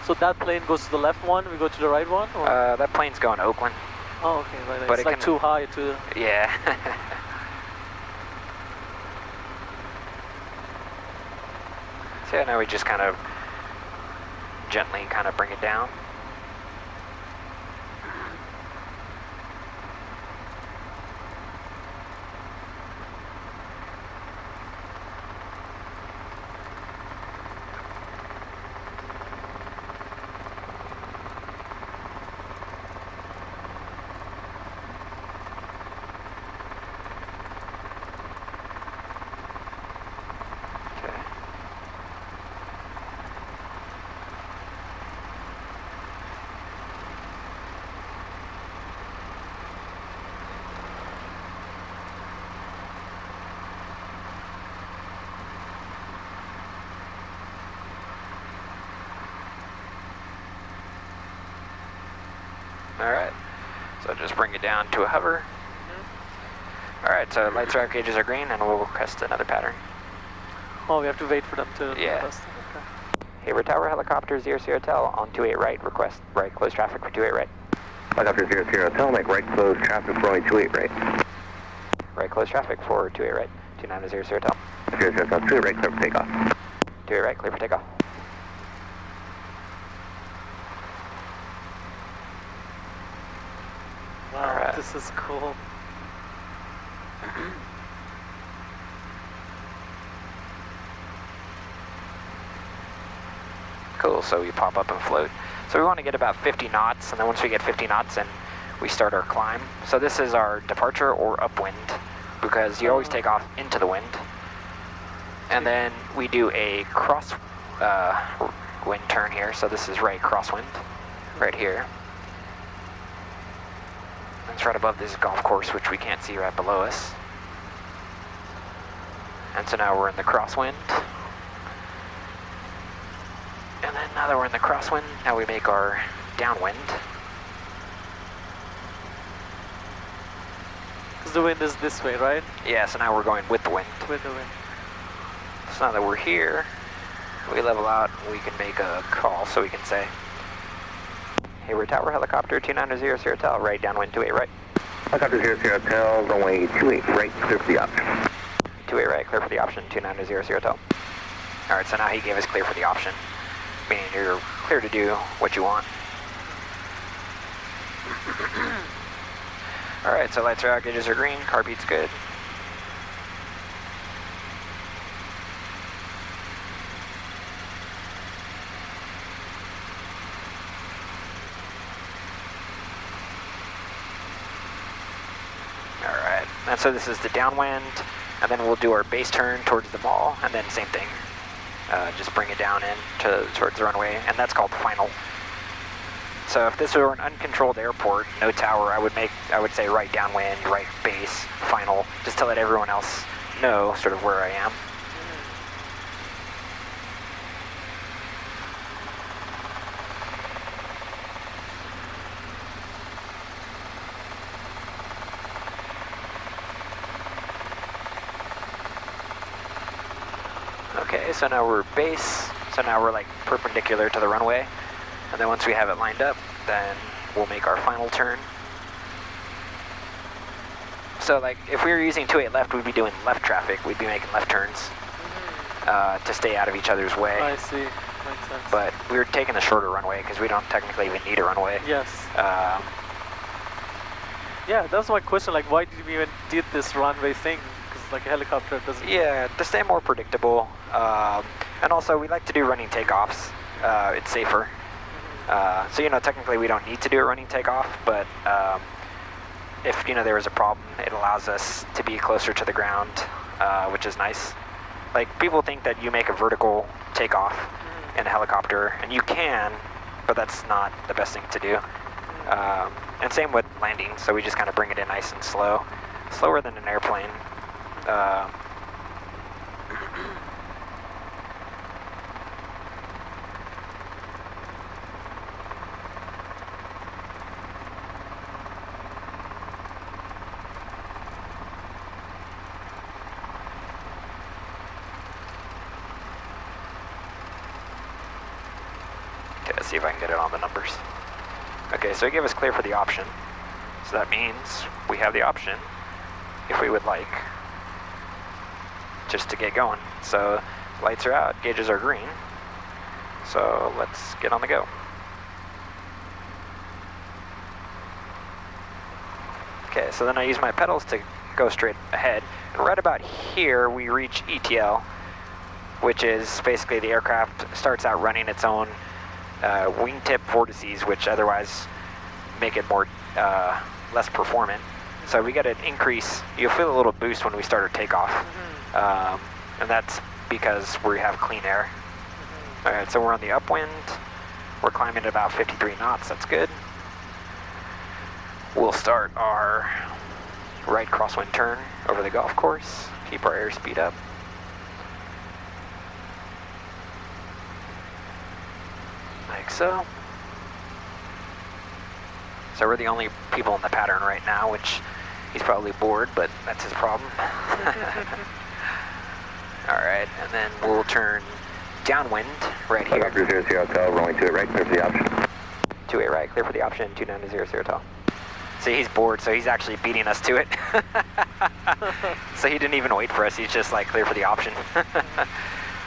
So that plane goes to the left one, we go to the right one? Or? That plane's going to Oakland. Oh, okay. Right. But it's like too high to... Yeah. So yeah, now we just kind of gently kind of bring it down. Alright, so just bring it down to a hover. Alright, so lights are out, gauges are green, and we'll request another pattern. Oh, we have to wait for them to Yeah. request. Okay. Hayward Tower, helicopter 00 Hotel on 28 right, request right close traffic for 28 right. Helicopter 00 Hotel, make right close traffic for only 28 right. Right close traffic for 28 right, 2900 Hotel. 00 Hotel, 28 right, clear for takeoff. 28 right, clear for takeoff. Wow, Alright. this is cool. Cool, so we pop up and float. So we want to get about 50 knots, and then once we get 50 knots, then we start our climb. So this is our departure or upwind, because you always take off into the wind. And then we do a cross wind turn here, so this is right crosswind, right here. It's right above this golf course, which we can't see right below us. And so now we're in the crosswind. And then now that we're in the crosswind, now we make our downwind. Because the wind is this way, right? Yeah, so now we're going with the wind. With the wind. So now that we're here, we level out and we can make a call, so we can say, Hayward Tower, helicopter 2900 Sierra, right, downwind 28 right. Helicopter 00 Tel, runway 28 right, clear for the option. 28 right, clear for the option, 2900 Sierra. Alright, so now he gave us clear for the option, meaning you're clear to do what you want. Alright, so lights are out, gauges are green, car beat's good. Alright, and so this is the downwind, and then we'll do our base turn towards the mall, and then same thing. Just bring it down in towards the runway, and that's called final. So if this were an uncontrolled airport, no tower, I would say right downwind, right base, final, just to let everyone else know sort of where I am. Okay, so now we're base, so now we're like perpendicular to the runway, and then once we have it lined up, then we'll make our final turn. So like, if we were using 28 left, we'd be doing left traffic, we'd be making left turns to stay out of each other's way. I see, makes sense. But we were taking the shorter runway, because we don't technically even need a runway. Yes. Yeah, that was my question, like why did we even did this runway thing? Because like a helicopter doesn't... Yeah, to stay more predictable, and also we like to do running takeoffs, it's safer. So, you know, technically we don't need to do a running takeoff, but if, you know, there was a problem, it allows us to be closer to the ground, which is nice. Like, people think that you make a vertical takeoff in a helicopter, and you can, but that's not the best thing to do. And same with landing, so we just kind of bring it in nice and slow, slower than an airplane. Okay, let's see if I can get it on the numbers. Okay, so it gave us clear for the option. So that means we have the option, if we would like, just to get going. So lights are out, gauges are green. So let's get on the go. Okay, so then I use my pedals to go straight ahead. And right about here, we reach ETL, which is basically the aircraft starts out running its own wingtip vortices, which otherwise make it more less performant. So we get an increase. You'll feel a little boost when we start our takeoff, and that's because we have clean air. All right, so we're on the upwind. We're climbing at about 53 knots. That's good. We'll start our right crosswind turn over the golf course. Keep our airspeed up. Like so. So we're the only people in the pattern right now, which he's probably bored, but that's his problem. All right, and then we'll turn downwind right here. Helicopter 00 Tel, runway 28 right, clear for the option. 28 right, clear for the option, 2900 Tel. See, he's bored, so he's actually beating us to it. So he didn't even wait for us, he's just like, clear for the option.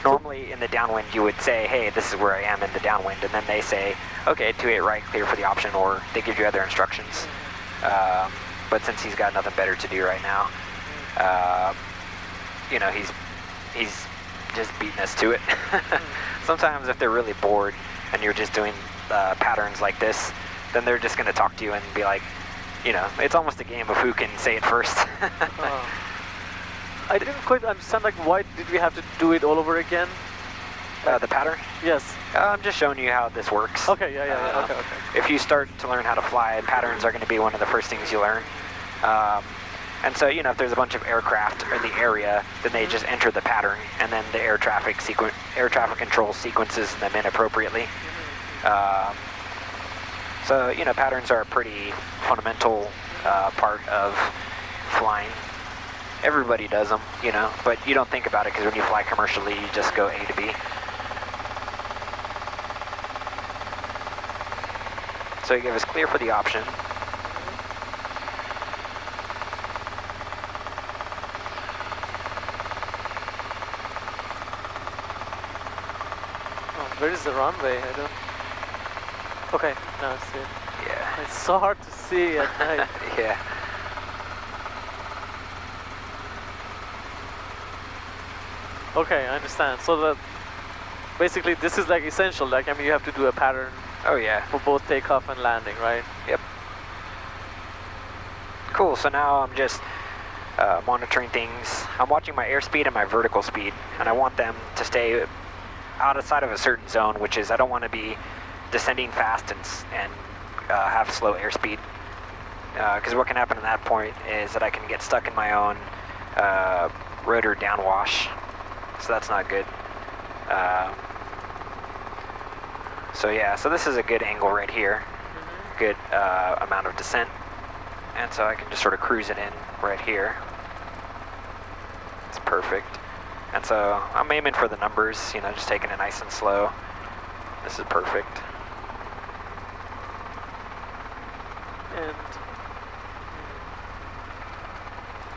Normally in the downwind you would say, hey, this is where I am in the downwind, and then they say, okay, 28 right, clear for the option, or they give you other instructions. But since he's got nothing better to do right now, you know, he's just beating us to it. Sometimes if they're really bored, and you're just doing patterns like this, then they're just going to talk to you and be like, you know, it's almost a game of who can say it first. I didn't quite understand, like, why did we have to do it all over again? The pattern? Yes. I'm just showing you how this works. Okay, yeah. Okay. If you start to learn how to fly, patterns are going to be one of the first things you learn. And so, you know, if there's a bunch of aircraft in the area, then they just enter the pattern, and then the air traffic control sequences them in appropriately. So, you know, patterns are a pretty fundamental part of flying. Everybody does them, you know, but you don't think about it because when you fly commercially, you just go A to B. So you give us clear for the option. Oh, where is the runway? I don't... Okay, now I see it. Yeah. It's so hard to see at night. Yeah. Okay, I understand. So that basically this is like essential. Like, I mean, you have to do a pattern. Oh yeah. For both takeoff and landing, right? Yep. Cool. So now I'm just monitoring things. I'm watching my airspeed and my vertical speed, and I want them to stay outside of a certain zone, which is I don't want to be descending fast and have slow airspeed. Because what can happen at that point is that I can get stuck in my own rotor downwash. So that's not good. So yeah, so this is a good angle right here. Good amount of descent. And so I can just sort of cruise it in right here. It's perfect. And so I'm aiming for the numbers, you know, just taking it nice and slow. This is perfect. And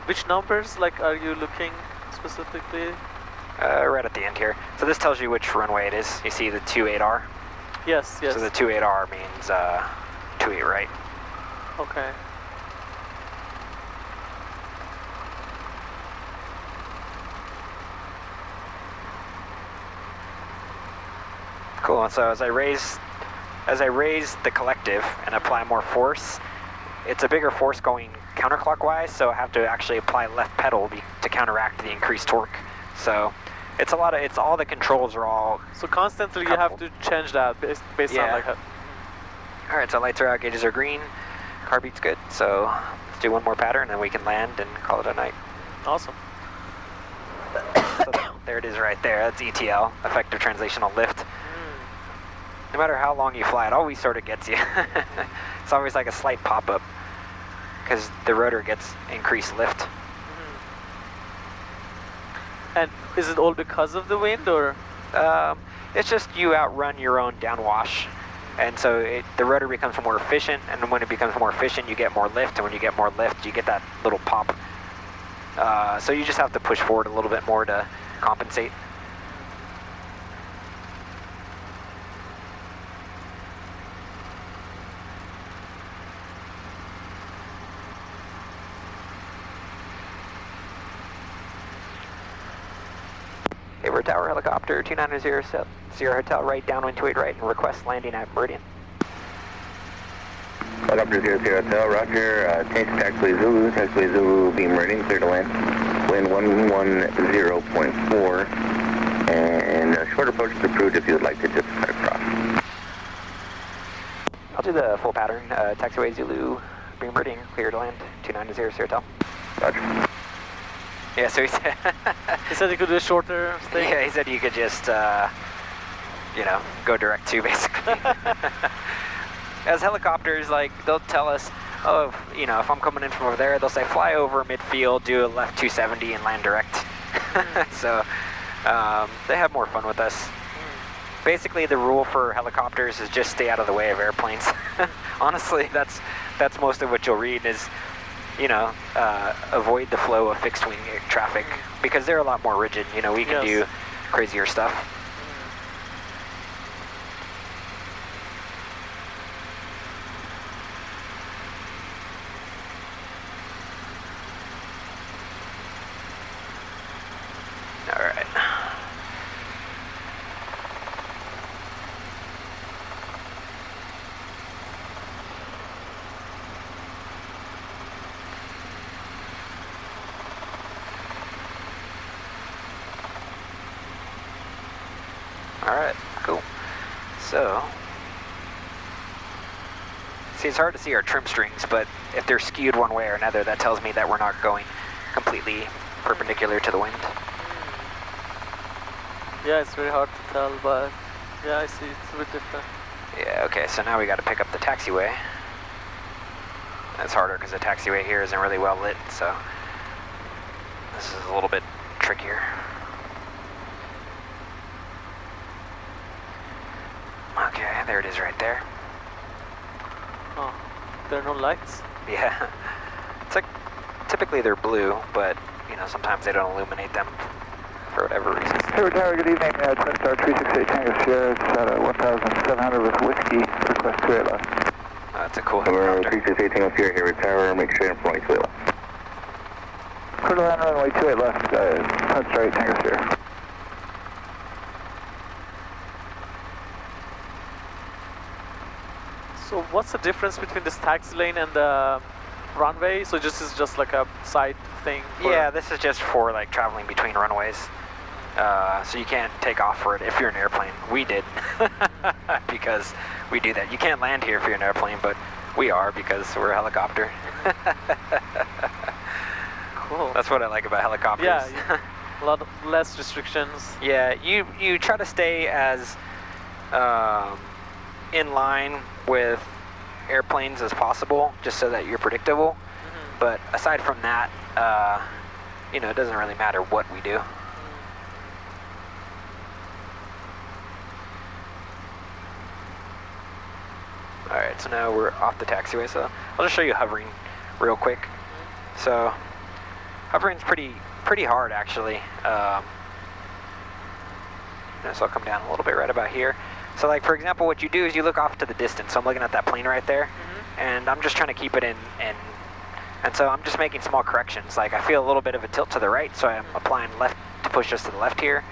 which numbers, like, are you looking specifically? Right at the end here. So this tells you which runway it is. You see the 28R? Yes. So the 28R means 28 right. Okay. Cool. And so as I raise the collective and apply more force, it's a bigger force going counterclockwise, so I have to actually apply left pedal to counteract the increased torque. So it's all the controls are all. So constantly you have to change that based on like. All right, so lights are out, gauges are green, car beat's good. So let's do one more pattern, and then we can land and call it a night. Awesome. So there it is, right there. That's ETL, effective translational lift. No matter how long you fly, it always sort of gets you. It's always like a slight pop-up because the rotor gets increased lift. And is it all because of the wind, or? It's just you outrun your own downwash, and so the rotor becomes more efficient, and when it becomes more efficient, you get more lift, and when you get more lift, you get that little pop. So you just have to push forward a little bit more to compensate. Hayward Tower helicopter 290 Sierra Hotel right, downwind 28 right, and request landing at Meridian. Helicopter 00 Hotel, roger, change to taxiway Zulu, be Meridian, clear to land. Wind 110.4, and short approach is approved if you would like to just cut across. I'll do the full pattern, taxiway Zulu, be Meridian, clear to land, 290 Sierra Hotel. Roger. Yeah, so he said... He said he could do a shorter thing? Yeah, he said you could just, you know, go direct to, basically. As helicopters, like, they'll tell us, oh, if I'm coming in from over there, they'll say, fly over midfield, do a left 270 and land direct. So, they have more fun with us. Basically, the rule for helicopters is just stay out of the way of airplanes. Honestly, that's most of what you'll read is, avoid the flow of fixed wing traffic because they're a lot more rigid. We can do crazier stuff. All right. All right, cool. So, see, it's hard to see our trim strings, but if they're skewed one way or another, that tells me that we're not going completely perpendicular to the wind. Yeah, it's very hard to tell, but yeah, I see it's a bit different. Yeah, okay, so now we got to pick up the taxiway. That's harder because the taxiway here isn't really well lit, so this is a little bit trickier. Okay, there it is right there. Oh, there are no lights? Yeah, it's like, typically they're blue, but you know, sometimes they don't illuminate them for whatever reason. Hayward Tower, good evening. Twin Star 368 Tango Sierra. It's at 1,700 with whiskey. Request 28 left. That's a cool Number helicopter. 368 Tango Sierra, Hayward Tower, make sure you're runway 28 left. Clear to land runway 28 left. Twin Star 8 Tango Sierra. So what's the difference between this taxi lane and the runway? So this is just like a side thing? Yeah, this is just for like traveling between runways. So you can't take off for it if you're an airplane. We did, because we do that. You can't land here if you're an airplane, but we are because we're a helicopter. Cool. That's what I like about helicopters. Yeah, a lot of less restrictions. Yeah, you try to stay as in line with airplanes as possible, just so that you're predictable. Mm-hmm. But aside from that, you know, it doesn't really matter what we do. All right, so now we're off the taxiway. So I'll just show you hovering real quick. So hovering's pretty hard actually. So I'll come down a little bit right about here. So like for example, what you do is you look off to the distance. So I'm looking at that plane right there, and I'm just trying to keep it in. And so I'm just making small corrections. Like I feel a little bit of a tilt to the right, so I'm applying left to push us to the left here.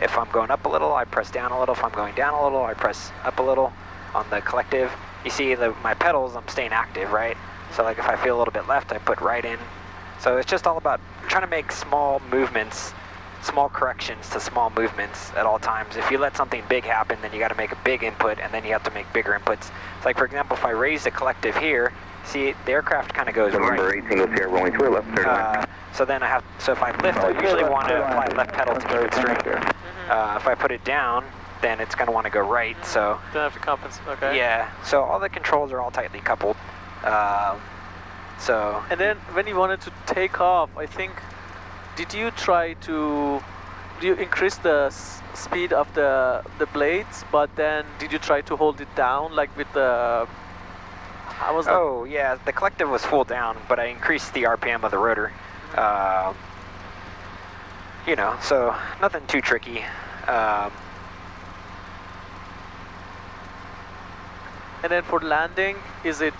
If I'm going up a little, I press down a little. If I'm going down a little, I press up a little on the collective. You see my pedals, I'm staying active, right? So like if I feel a little bit left, I put right in. So it's just all about trying to make small movements, small corrections to small movements at all times. If you let something big happen, then you got to make a big input, and then you have to make bigger inputs. So like for example, if I raise the collective here, see the aircraft kind of goes Number right. 18 goes here, runway 28 left. So then I have, so if I lift, I usually want to apply left pedal to keep it straight. If I put it down, then it's going to want to go right. So Don't have to compensate. Okay. yeah, so all the controls are all tightly coupled. So And then when you wanted to take off, I think, did you try to, do you increase the speed of the blades, but then did you try to hold it down like with the, how was that? oh yeah, the collective was full down, but I increased the RPM of the rotor. You know, so nothing too tricky. And then for landing, is it,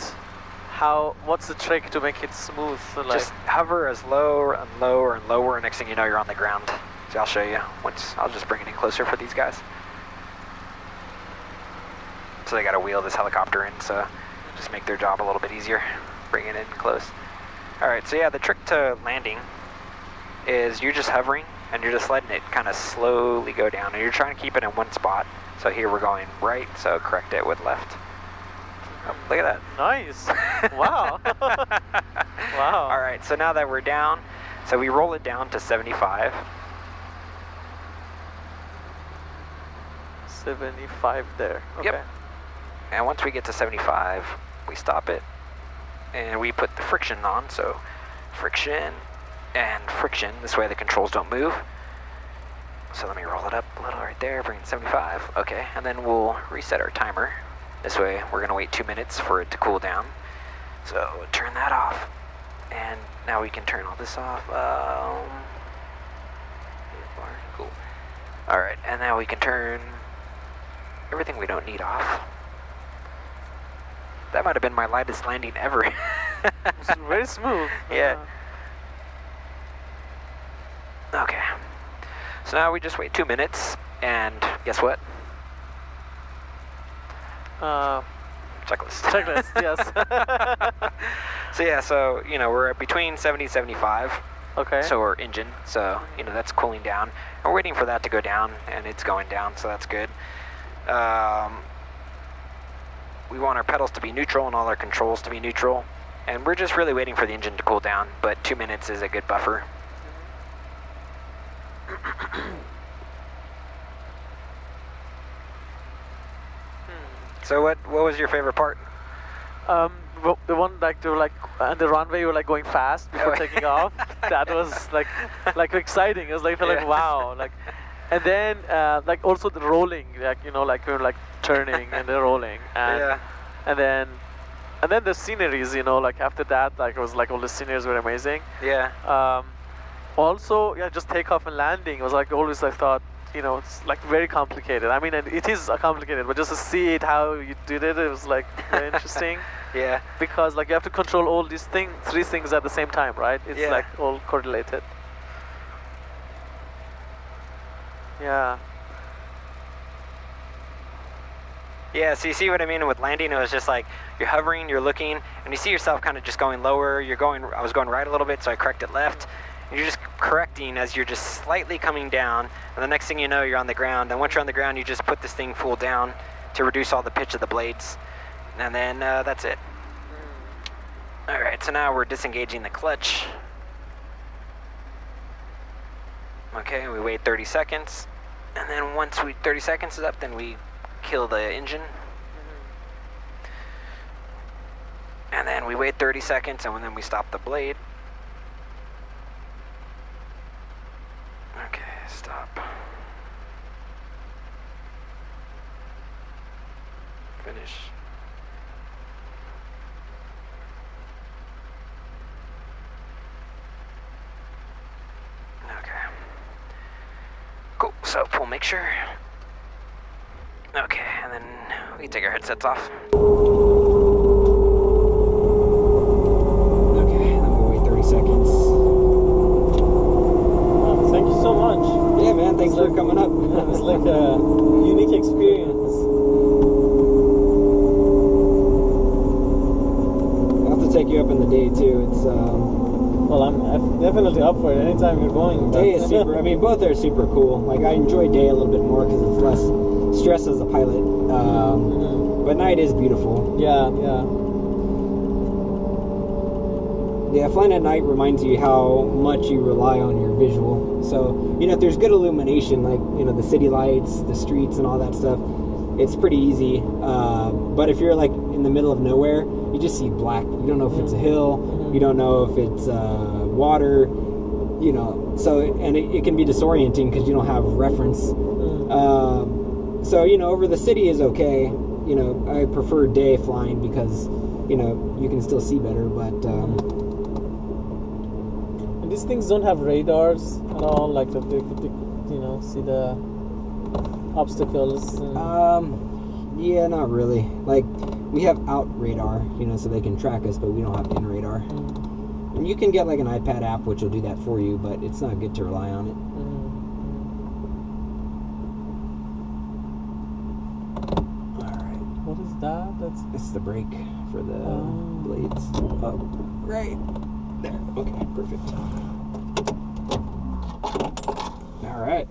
what's the trick to make it smooth? So like, Just hover as lower and lower and lower, and next thing you know, you're on the ground. So I'll show you once. I'll just bring it in closer for these guys. So they got to wheel this helicopter in, so just make their job a little bit easier. Bring it in close. All right, so yeah, the trick to landing is you're just hovering and you're just letting it kind of slowly go down, and you're trying to keep it in one spot. So here we're going right, so correct it with left. Oh, look at that. nice. Wow. Wow. All right, so now that we're down, so we roll it down to 75. 75 there. Okay. Yep. And once we get to 75, we stop it and we put the friction on. So friction and friction, this way the controls don't move. So let me roll it up a little right there, bring it to 75. Okay, and then we'll reset our timer. This way we're gonna wait 2 minutes for it to cool down. So turn that off. And now we can turn all this off. Cool. All right, and now we can turn everything we don't need off. That might have been my lightest landing ever. It's very smooth. Yeah. Okay. So now we just wait 2 minutes, and guess what? Checklist. Checklist, yes. So yeah, so you know we're at between 70 and 75. Okay. So our engine, so you know that's cooling down. And we're waiting for that to go down, and it's going down, so that's good. We want our pedals to be neutral and all our controls to be neutral, and we're just really waiting for the engine to cool down. But 2 minutes is a good buffer. So what was your favorite part? Well, the one like they were like on the runway, you were like going fast before taking off. That was like exciting. It was like I felt like wow, like, and then like also the rolling, like you know, like we were like turning and then rolling, and and then the sceneries, you know, like after that, like it was like all the sceneries were amazing. Yeah. Also, yeah, just takeoff and landing was like always I thought, you know, it's like very complicated. I mean, and it is complicated, but just to see it how you did it, it was like very interesting. Yeah. Because like you have to control all these things, 3 things at the same time, right? It's like all correlated. Yeah. Yeah, so you see what I mean with landing? It was just like you're hovering, you're looking, and you see yourself kind of just going lower. I was going right a little bit, so I corrected left. And you're just correcting as you're just slightly coming down, and the next thing you know, you're on the ground. And once you're on the ground, you just put this thing full down to reduce all the pitch of the blades. And then that's it. All right, so now we're disengaging the clutch. Okay, we wait 30 seconds. And then once 30 seconds is up, then we kill the engine. And then we wait 30 seconds, and then we stop the blade. Okay, stop. Finish. Okay. Cool, so pull mixture. Okay, and then we can take our headsets off. Okay, then we'll wait 30 seconds. Thank you so much. Yeah, man, thanks for coming up. It was like a unique experience. I'll have to take you up in the day too. It's Well, I'm definitely up for it anytime you're going. day is super. I mean, both are super cool. Like I enjoy day a little bit more because it's less stress as a pilot. But night is beautiful. Yeah. Yeah, flying at night reminds you how much you rely on your visual. So, you know, if there's good illumination, like, you know, the city lights, the streets and all that stuff, it's pretty easy. But if you're like in the middle of nowhere, you just see black. You don't know if it's a hill, you don't know if it's water, you know, so, and it can be disorienting because you don't have reference. So, you know, over the city is okay. You know, I prefer day flying because, you know, you can still see better, but And these things don't have radars at all, like the you know, see the obstacles. Yeah, not really. Like, we have out radar, you know, so they can track us, but we don't have in radar. And you can get like an iPad app which will do that for you, but it's not good to rely on it. Alright. What is that? It's the brake for the blades. Oh, right there. Okay, perfect. Alright.